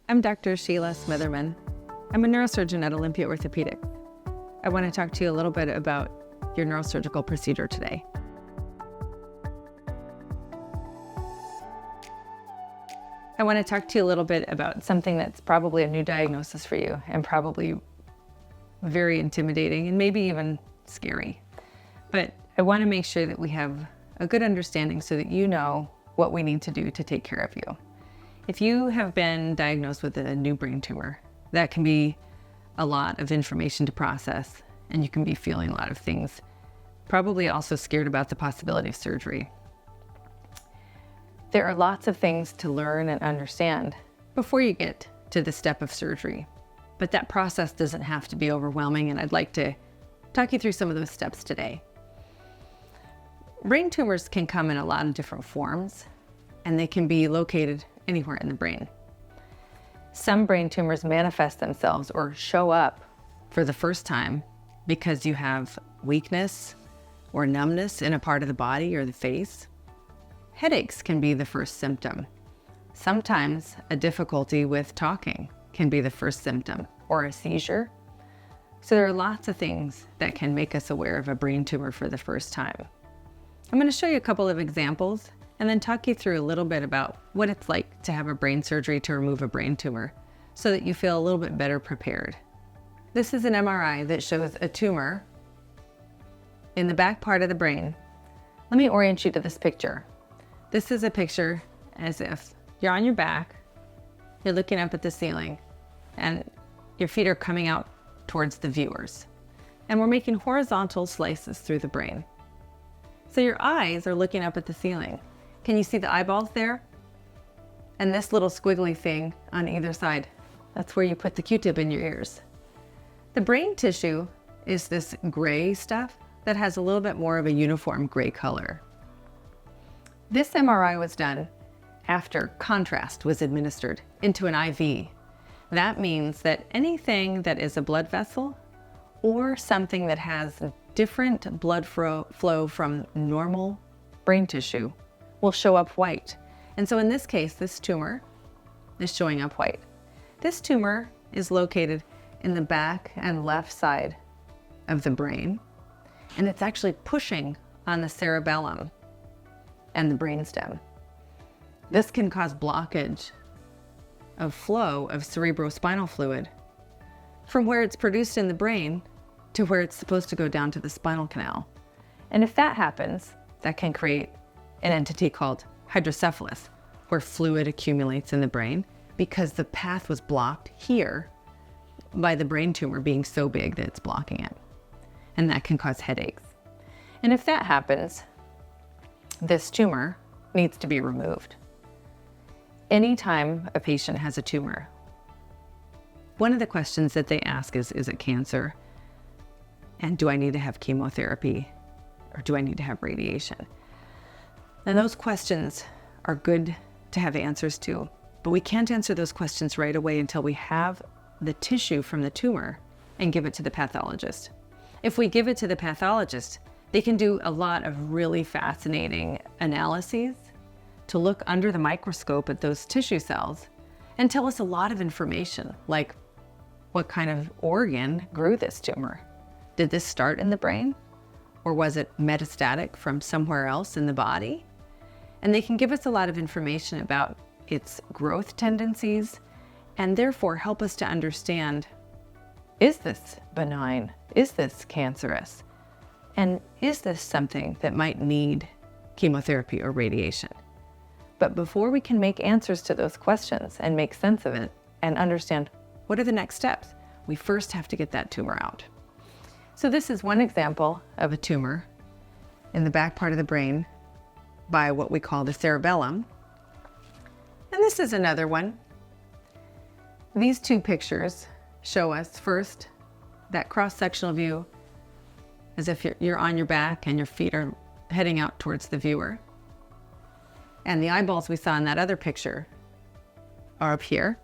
I'm Dr. Sheila Smitherman. I'm a neurosurgeon at Olympia Orthopedics. I want to talk to you a little bit about your neurosurgical procedure today. I want to talk to you a little bit about something that's probably a new diagnosis for you and probably very intimidating and maybe even scary. But I want to make sure that we have a good understanding so that you know what we need to do to take care of you. If you have been diagnosed with a new brain tumor, that can be a lot of information to process, and you can be feeling a lot of things. Probably also scared about the possibility of surgery. There are lots of things to learn and understand before you get to the step of surgery, but that process doesn't have to be overwhelming, and I'd like to talk you through some of those steps today. Brain tumors can come in a lot of different forms, and they can be located anywhere in the brain. Some brain tumors manifest themselves or show up for the first time because you have weakness or numbness in a part of the body or the face. Headaches can be the first symptom. Sometimes a difficulty with talking can be the first symptom, or a seizure. So there are lots of things that can make us aware of a brain tumor for the first time. I'm going to show you a couple of examples and then talk you through a little bit about what it's like to have a brain surgery to remove a brain tumor so that you feel a little bit better prepared. This is an MRI that shows a tumor in the back part of the brain. Let me orient you to this picture. This is a picture as if you're on your back, you're looking up at the ceiling, and your feet are coming out towards the viewers. And we're making horizontal slices through the brain. So your eyes are looking up at the ceiling. Can you see the eyeballs there? And this little squiggly thing on either side, that's where you put the Q-tip in your ears. The brain tissue is this gray stuff that has a little bit more of a uniform gray color. This MRI was done after contrast was administered into an IV. That means that anything that is a blood vessel or something that has different blood flow from normal brain tissue will show up white. And so in this case, this tumor is showing up white. This tumor is located in the back and left side of the brain, and it's actually pushing on the cerebellum and the brainstem. This can cause blockage of flow of cerebrospinal fluid from where it's produced in the brain to where it's supposed to go down to the spinal canal. And if that happens, that can create an entity called hydrocephalus, where fluid accumulates in the brain because the path was blocked here by the brain tumor being so big that it's blocking it. And that can cause headaches. And if that happens, this tumor needs to be removed. Anytime a patient has a tumor, one of the questions that they ask is it cancer? And do I need to have chemotherapy? Or do I need to have radiation? And those questions are good to have answers to, but we can't answer those questions right away until we have the tissue from the tumor and give it to the pathologist. If we give it to the pathologist, they can do a lot of really fascinating analyses to look under the microscope at those tissue cells and tell us a lot of information, like what kind of organ grew this tumor? Did this start in the brain? Or was it metastatic from somewhere else in the body? And they can give us a lot of information about its growth tendencies and therefore help us to understand, is this benign? Is this cancerous? And is this something that might need chemotherapy or radiation? But before we can make answers to those questions and make sense of it and understand what are the next steps, we first have to get that tumor out. So this is one example of a tumor in the back part of the brain by what we call the cerebellum. And this is another one. These two pictures show us first that cross-sectional view as if you're on your back and your feet are heading out towards the viewer. And the eyeballs we saw in that other picture are up here.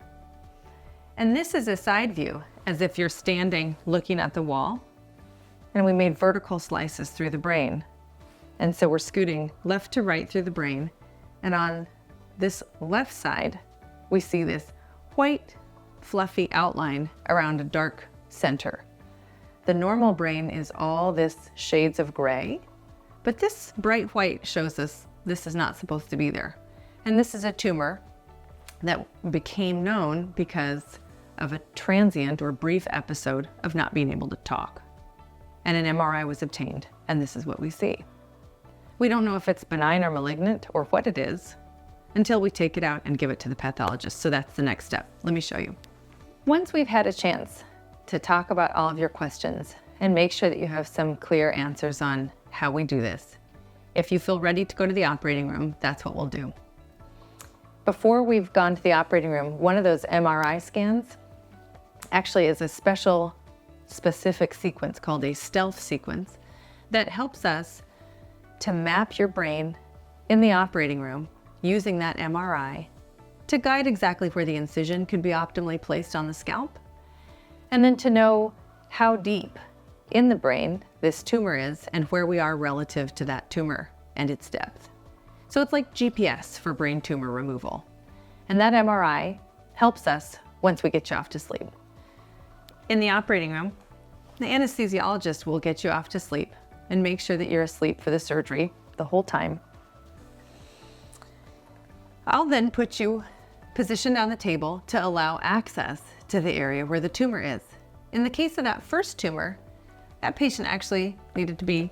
And this is a side view as if you're standing looking at the wall. And we made vertical slices through the brain. And so we're scooting left to right through the brain. And on this left side, we see this white, fluffy outline around a dark center. The normal brain is all this shades of gray, but this bright white shows us this is not supposed to be there. And this is a tumor that became known because of a transient or brief episode of not being able to talk. And an MRI was obtained, and this is what we see. We don't know if it's benign or malignant or what it is until we take it out and give it to the pathologist. So that's the next step. Let me show you. Once we've had a chance to talk about all of your questions and make sure that you have some clear answers on how we do this, if you feel ready to go to the operating room, that's what we'll do. Before we've gone to the operating room, one of those MRI scans actually is a special specific sequence called a stealth sequence that helps us to map your brain in the operating room using that MRI to guide exactly where the incision could be optimally placed on the scalp, and then to know how deep in the brain this tumor is and where we are relative to that tumor and its depth. So it's like GPS for brain tumor removal. And that MRI helps us once we get you off to sleep. In the operating room, the anesthesiologist will get you off to sleep and make sure that you're asleep for the surgery the whole time. I'll then put you positioned on the table to allow access to the area where the tumor is. In the case of that first tumor, that patient actually needed to be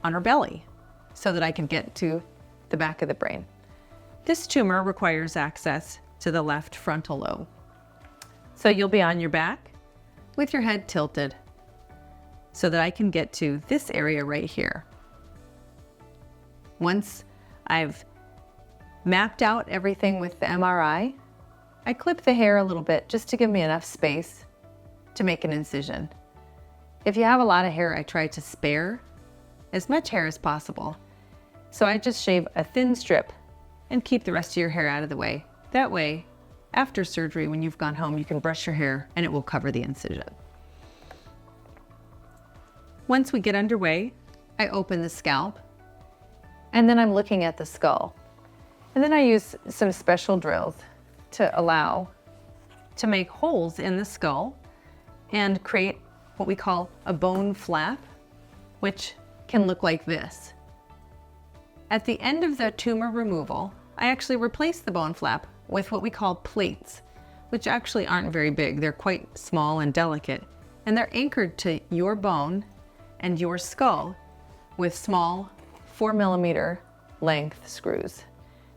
on her belly so that I could get to the back of the brain. This tumor requires access to the left frontal lobe. So you'll be on your back with your head tilted so that I can get to this area right here. Once I've mapped out everything with the MRI, I clip the hair a little bit just to give me enough space to make an incision. If you have a lot of hair, I try to spare as much hair as possible. So I just shave a thin strip and keep the rest of your hair out of the way. That way, after surgery, when you've gone home, you can brush your hair and it will cover the incision. Once we get underway, I open the scalp and then I'm looking at the skull. And then I use some special drills to allow to make holes in the skull and create what we call a bone flap, which can look like this. At the end of the tumor removal, I actually replace the bone flap with what we call plates, which actually aren't very big. They're quite small and delicate, and they're anchored to your bone and your skull with small 4mm length screws.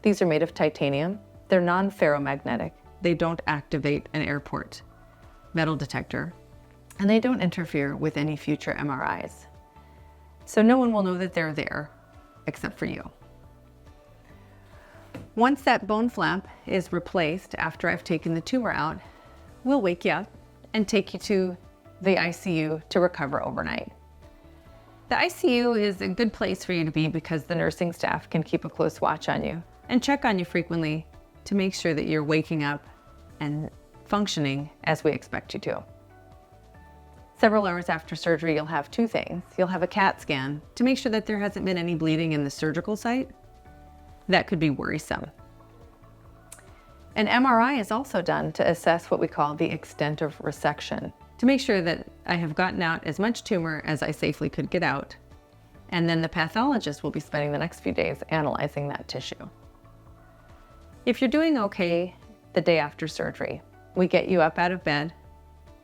These are made of titanium. They're non-ferromagnetic. They don't activate an airport metal detector, and they don't interfere with any future MRIs. So no one will know that they're there except for you. Once that bone flap is replaced after I've taken the tumor out, we'll wake you up and take you to the ICU to recover overnight. The ICU is a good place for you to be because the nursing staff can keep a close watch on you and check on you frequently to make sure that you're waking up and functioning as we expect you to. Several hours after surgery, you'll have two things. You'll have a CAT scan to make sure that there hasn't been any bleeding in the surgical site. That could be worrisome. An MRI is also done to assess what we call the extent of resection, to make sure that I have gotten out as much tumor as I safely could get out. And then the pathologist will be spending the next few days analyzing that tissue. If you're doing okay the day after surgery, we get you up out of bed,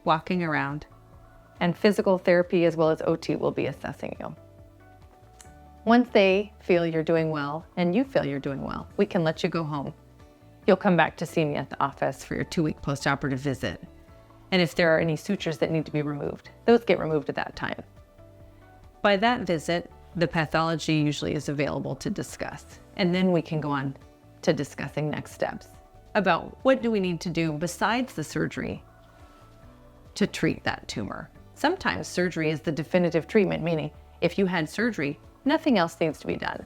walking around, and physical therapy as well as OT will be assessing you. Once they feel you're doing well and you feel you're doing well, we can let you go home. You'll come back to see me at the office for your 2-week postoperative visit. And if there are any sutures that need to be removed, those get removed at that time. By that visit, the pathology usually is available to discuss, and then we can go on to discussing next steps about what do we need to do besides the surgery to treat that tumor. Sometimes surgery is the definitive treatment, meaning if you had surgery, nothing else needs to be done.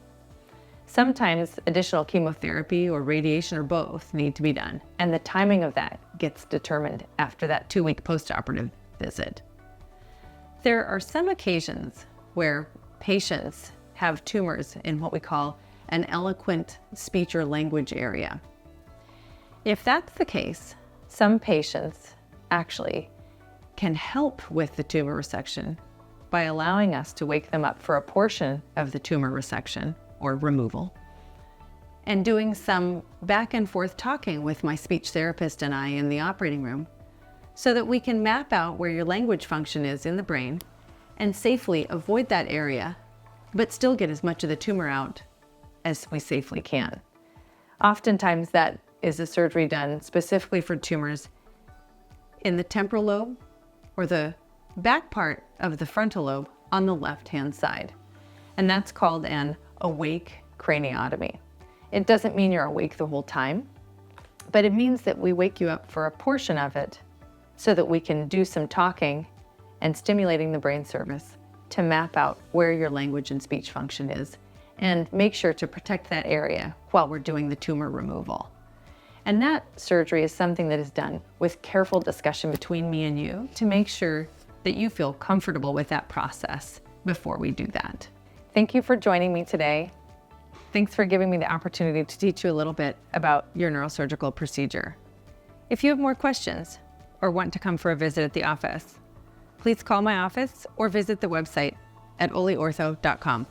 Sometimes additional chemotherapy or radiation or both need to be done, and the timing of that gets determined after that 2-week postoperative visit. There are some occasions where patients have tumors in what we call an eloquent speech or language area. If that's the case, Some patients actually can help with the tumor resection by allowing us to wake them up for a portion of the tumor resection or removal, and doing some back and forth talking with my speech therapist and I in the operating room so that we can map out where your language function is in the brain and safely avoid that area, but still get as much of the tumor out as we safely can. Oftentimes that is a surgery done specifically for tumors in the temporal lobe or the back part of the frontal lobe on the left-hand side. And that's called an awake craniotomy. It doesn't mean you're awake the whole time, but it means that we wake you up for a portion of it so that we can do some talking and stimulating the brain surface to map out where your language and speech function is and make sure to protect that area while we're doing the tumor removal. And that surgery is something that is done with careful discussion between me and you to make sure that you feel comfortable with that process before we do that. Thank you for joining me today. Thanks for giving me the opportunity to teach you a little bit about your neurosurgical procedure. If you have more questions or want to come for a visit at the office, please call my office or visit the website at oleortho.com.